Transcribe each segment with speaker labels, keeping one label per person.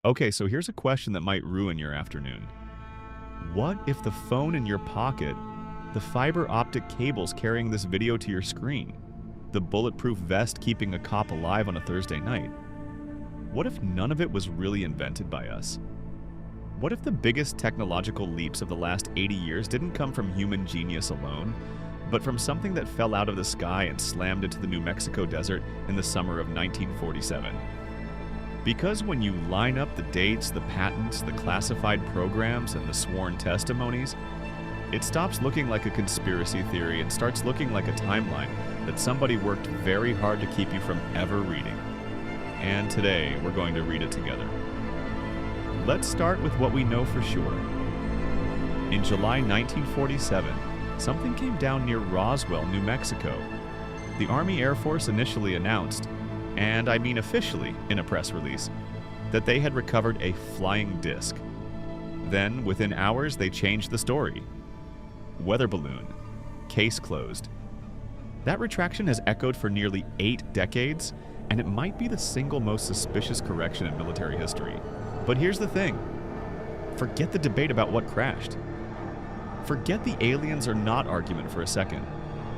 Speaker 1: Okay, so here's a question that might ruin your afternoon. What if the phone in your pocket, the fiber optic cables carrying this video to your screen, the bulletproof vest keeping a cop alive on a Thursday night, what if none of it was really invented by us? What if the biggest technological leaps of the last 80 years didn't come from human genius alone, but from something that fell out of the sky and slammed into the New Mexico desert in the summer of 1947? Because when you line up the dates, the patents, the classified programs, and the sworn testimonies, it stops looking like a conspiracy theory and starts looking like a timeline that somebody worked very hard to keep you from ever reading. And today, we're going to read it together. Let's start with what we know for sure. In July 1947, something came down near Roswell, New Mexico. The Army Air Force initially announced, and I mean officially in a press release, that they had recovered a flying disc. Then, within hours, they changed the story. Weather balloon. Case closed. That retraction has echoed for nearly 8 decades, and it might be the single most suspicious correction in military history. But here's the thing. Forget the debate about what crashed. Forget the aliens or not argument for a second.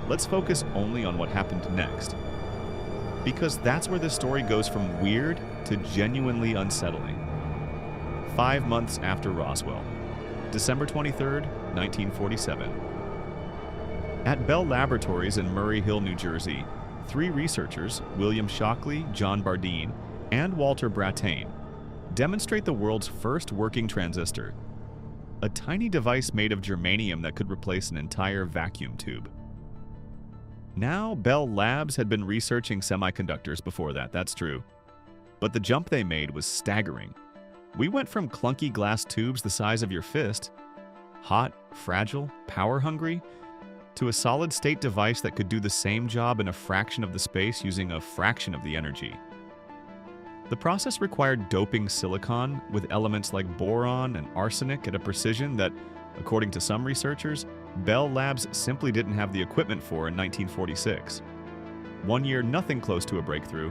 Speaker 1: Let's focus only on what happened next. Because that's where this story goes from weird to genuinely unsettling. 5 months after Roswell, December 23rd, 1947. At Bell Laboratories in Murray Hill, New Jersey, 3 researchers, William Shockley, John Bardeen, and Walter Brattain, demonstrate the world's first working transistor, a tiny device made of germanium that could replace an entire vacuum tube. Now, Bell Labs had been researching semiconductors before that, that's true. But the jump they made was staggering. We went from clunky glass tubes the size of your fist, hot, fragile, power-hungry, to a solid-state device that could do the same job in a fraction of the space using a fraction of the energy. The process required doping silicon with elements like boron and arsenic at a precision that, according to some researchers, Bell Labs simply didn't have the equipment for in 1946. 1 year, nothing close to a breakthrough.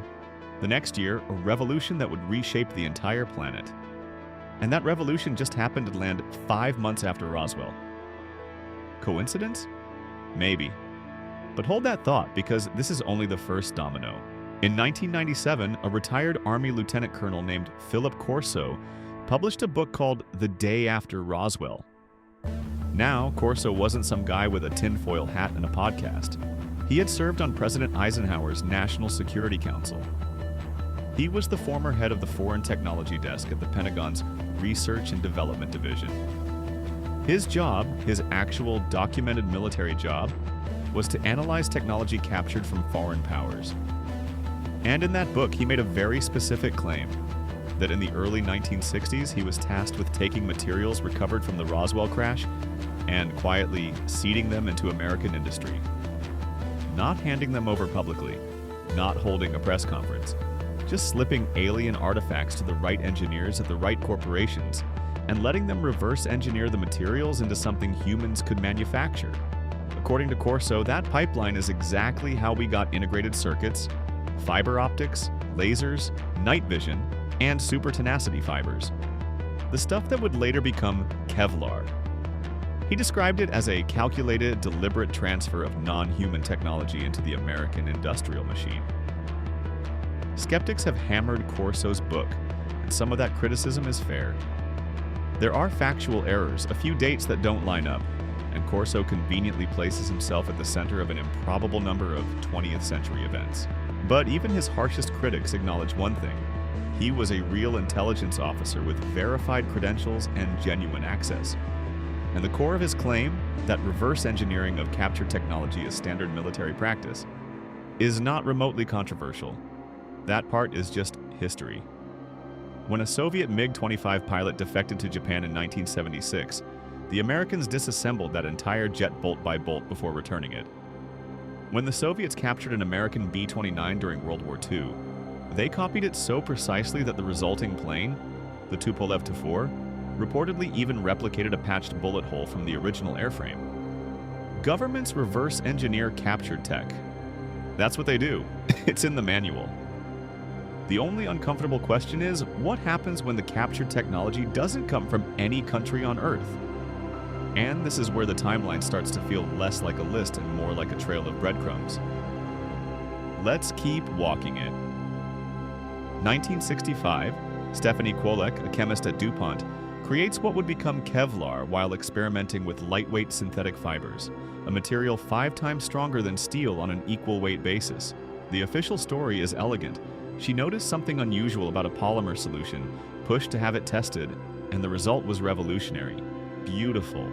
Speaker 1: The next year, a revolution that would reshape the entire planet. And that revolution just happened to land 5 months after Roswell. Coincidence? Maybe. But hold that thought, because this is only the first domino. In 1997, a retired Army lieutenant colonel named Philip Corso published a book called The Day After Roswell. Now, Corso wasn't some guy with a tinfoil hat and a podcast. He had served on President Eisenhower's National Security Council. He was the former head of the Foreign Technology Desk at the Pentagon's Research and Development Division. His job, his actual documented military job, was to analyze technology captured from foreign powers. And in that book, he made a very specific claim that in the early 1960s, he was tasked with taking materials recovered from the Roswell crash and quietly seeding them into American industry. Not handing them over publicly, not holding a press conference, just slipping alien artifacts to the right engineers at the right corporations and letting them reverse engineer the materials into something humans could manufacture. According to Corso, that pipeline is exactly how we got integrated circuits, fiber optics, lasers, night vision, and super tenacity fibers. The stuff that would later become Kevlar. He described it as a calculated, deliberate transfer of non-human technology into the American industrial machine. Skeptics have hammered Corso's book, and some of that criticism is fair. There are factual errors, a few dates that don't line up, and Corso conveniently places himself at the center of an improbable number of 20th century events. But even his harshest critics acknowledge one thing. He was a real intelligence officer with verified credentials and genuine access. And the core of his claim, that reverse engineering of captured technology is standard military practice, is not remotely controversial. That part is just history. When a Soviet MiG-25 pilot defected to Japan in 1976, the Americans disassembled that entire jet bolt by bolt before returning it. When the Soviets captured an American B-29 during World War II, they copied it so precisely that the resulting plane, the Tupolev Tu-4, reportedly even replicated a patched bullet hole from the original airframe. Governments reverse engineer captured tech. That's what they do. It's in the manual. The only uncomfortable question is, what happens when the captured technology doesn't come from any country on Earth? And this is where the timeline starts to feel less like a list and more like a trail of breadcrumbs. Let's keep walking it. 1965, Stephanie Kwolek, a chemist at DuPont, creates what would become Kevlar while experimenting with lightweight synthetic fibers, a material 5 times stronger than steel on an equal weight basis. The official story is elegant. She noticed something unusual about a polymer solution, pushed to have it tested, and the result was revolutionary. Beautiful.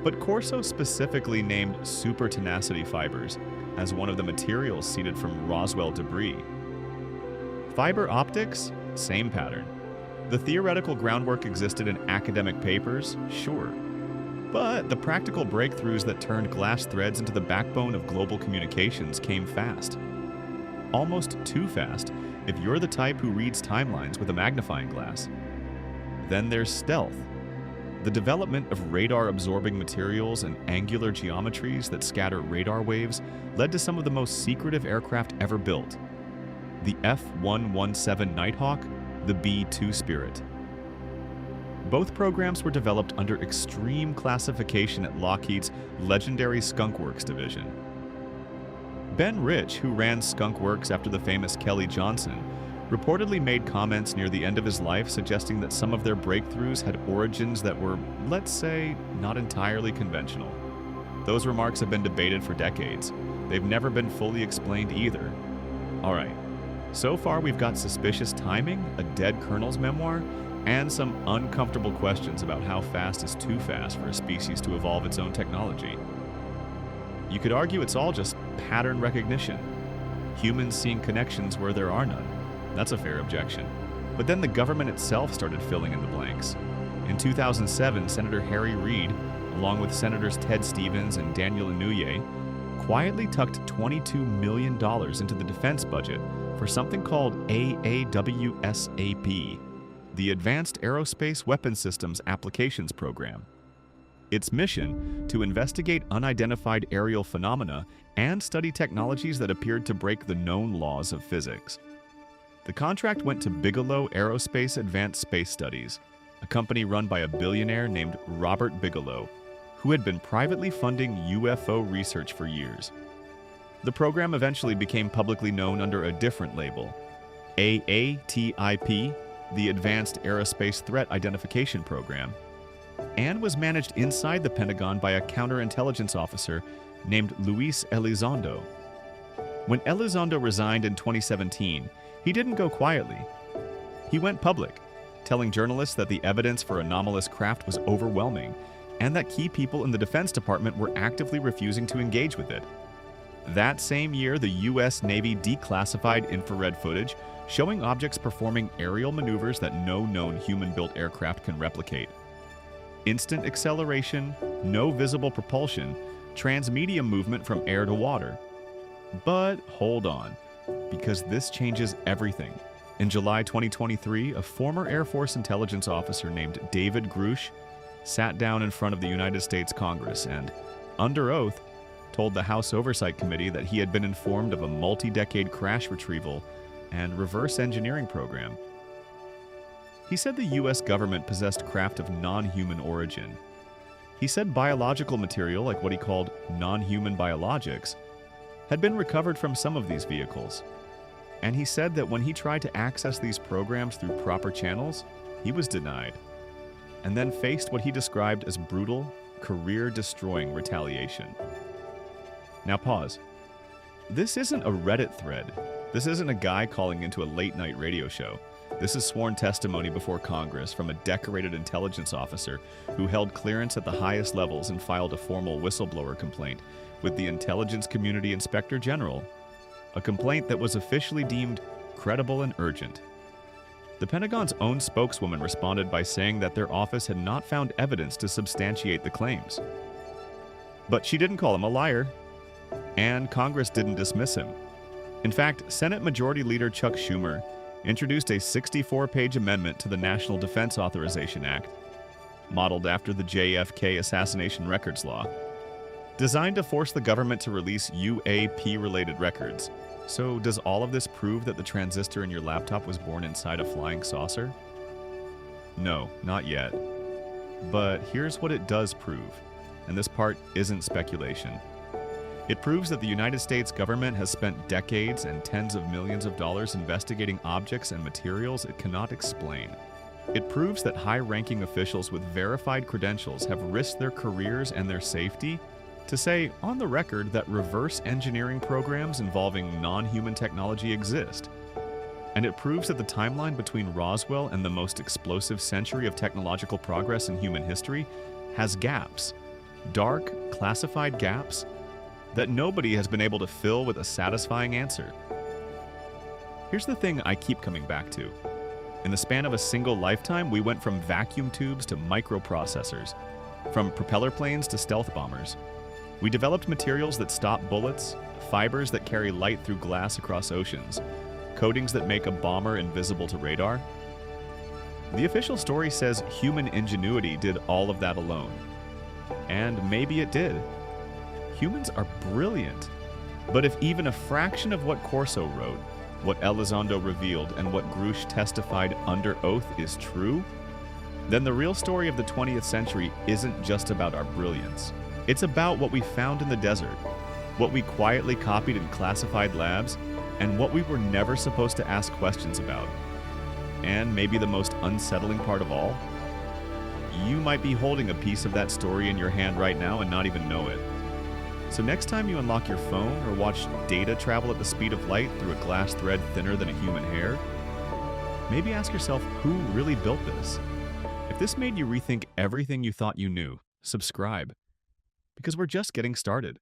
Speaker 1: But Corso specifically named super tenacity fibers as one of the materials seeded from Roswell debris. Fiber optics? Same pattern. The theoretical groundwork existed in academic papers, sure. But the practical breakthroughs that turned glass threads into the backbone of global communications came fast. Almost too fast if you're the type who reads timelines with a magnifying glass. Then there's stealth. The development of radar-absorbing materials and angular geometries that scatter radar waves led to some of the most secretive aircraft ever built. The F-117 Nighthawk, the B-2 Spirit. Both programs were developed under extreme classification at Lockheed's legendary Skunk Works division. Ben Rich, who ran Skunk Works after the famous Kelly Johnson, reportedly made comments near the end of his life suggesting that some of their breakthroughs had origins that were, let's say, not entirely conventional. Those remarks have been debated for decades. They've never been fully explained either. All right. So far, we've got suspicious timing, a dead colonel's memoir, and some uncomfortable questions about how fast is too fast for a species to evolve its own technology. You could argue it's all just pattern recognition. Humans seeing connections where there are none. That's a fair objection. But then the government itself started filling in the blanks. In 2007, Senator Harry Reid, along with Senators Ted Stevens and Daniel Inouye, quietly tucked $22 million into the defense budget for something called AAWSAP, the Advanced Aerospace Weapons Systems Applications Program. Its mission, to investigate unidentified aerial phenomena and study technologies that appeared to break the known laws of physics. The contract went to Bigelow Aerospace Advanced Space Studies, a company run by a billionaire named Robert Bigelow, who had been privately funding UFO research for years. The program eventually became publicly known under a different label, AATIP, the Advanced Aerospace Threat Identification Program, and was managed inside the Pentagon by a counterintelligence officer named Luis Elizondo. When Elizondo resigned in 2017, he didn't go quietly. He went public, telling journalists that the evidence for anomalous craft was overwhelming and that key people in the Defense Department were actively refusing to engage with it. That same year, the U.S. Navy declassified infrared footage showing objects performing aerial maneuvers that no known human-built aircraft can replicate. Instant acceleration, no visible propulsion, transmedium movement from air to water. But hold on, because this changes everything. In July 2023, a former Air Force intelligence officer named David Grusch sat down in front of the United States Congress and, under oath, told the House Oversight Committee that he had been informed of a multi-decade crash retrieval and reverse engineering program. He said the U.S. government possessed craft of non-human origin. He said biological material, like what he called non-human biologics, had been recovered from some of these vehicles. And he said that when he tried to access these programs through proper channels, he was denied, and then faced what he described as brutal, career-destroying retaliation. Now pause. This isn't a Reddit thread. This isn't a guy calling into a late-night radio show. This is sworn testimony before Congress from a decorated intelligence officer who held clearance at the highest levels and filed a formal whistleblower complaint with the Intelligence Community Inspector General, a complaint that was officially deemed credible and urgent. The Pentagon's own spokeswoman responded by saying that their office had not found evidence to substantiate the claims. But she didn't call him a liar, and Congress didn't dismiss him. In fact, Senate Majority Leader Chuck Schumer introduced a 64-page amendment to the National Defense Authorization Act, modeled after the JFK assassination records law, designed to force the government to release UAP-related records, So does all of this prove that the transistor in your laptop was born inside a flying saucer? No, not yet. But here's what it does prove, and this part isn't speculation. It proves that the United States government has spent decades and tens of millions of dollars investigating objects and materials it cannot explain. It proves that high-ranking officials with verified credentials have risked their careers and their safety to say on the record that reverse engineering programs involving non-human technology exist. And it proves that the timeline between Roswell and the most explosive century of technological progress in human history has gaps, dark, classified gaps that nobody has been able to fill with a satisfying answer. Here's the thing I keep coming back to. In the span of a single lifetime, we went from vacuum tubes to microprocessors, from propeller planes to stealth bombers. We developed materials that stop bullets, fibers that carry light through glass across oceans, coatings that make a bomber invisible to radar. The official story says human ingenuity did all of that alone. And maybe it did. Humans are brilliant. But if even a fraction of what Corso wrote, what Elizondo revealed, and what Grusch testified under oath is true, then the real story of the 20th century isn't just about our brilliance. It's about what we found in the desert, what we quietly copied in classified labs, and what we were never supposed to ask questions about. And maybe the most unsettling part of all, you might be holding a piece of that story in your hand right now and not even know it. So next time you unlock your phone or watch data travel at the speed of light through a glass thread thinner than a human hair, maybe ask yourself who really built this. If this made you rethink everything you thought you knew, subscribe, because we're just getting started.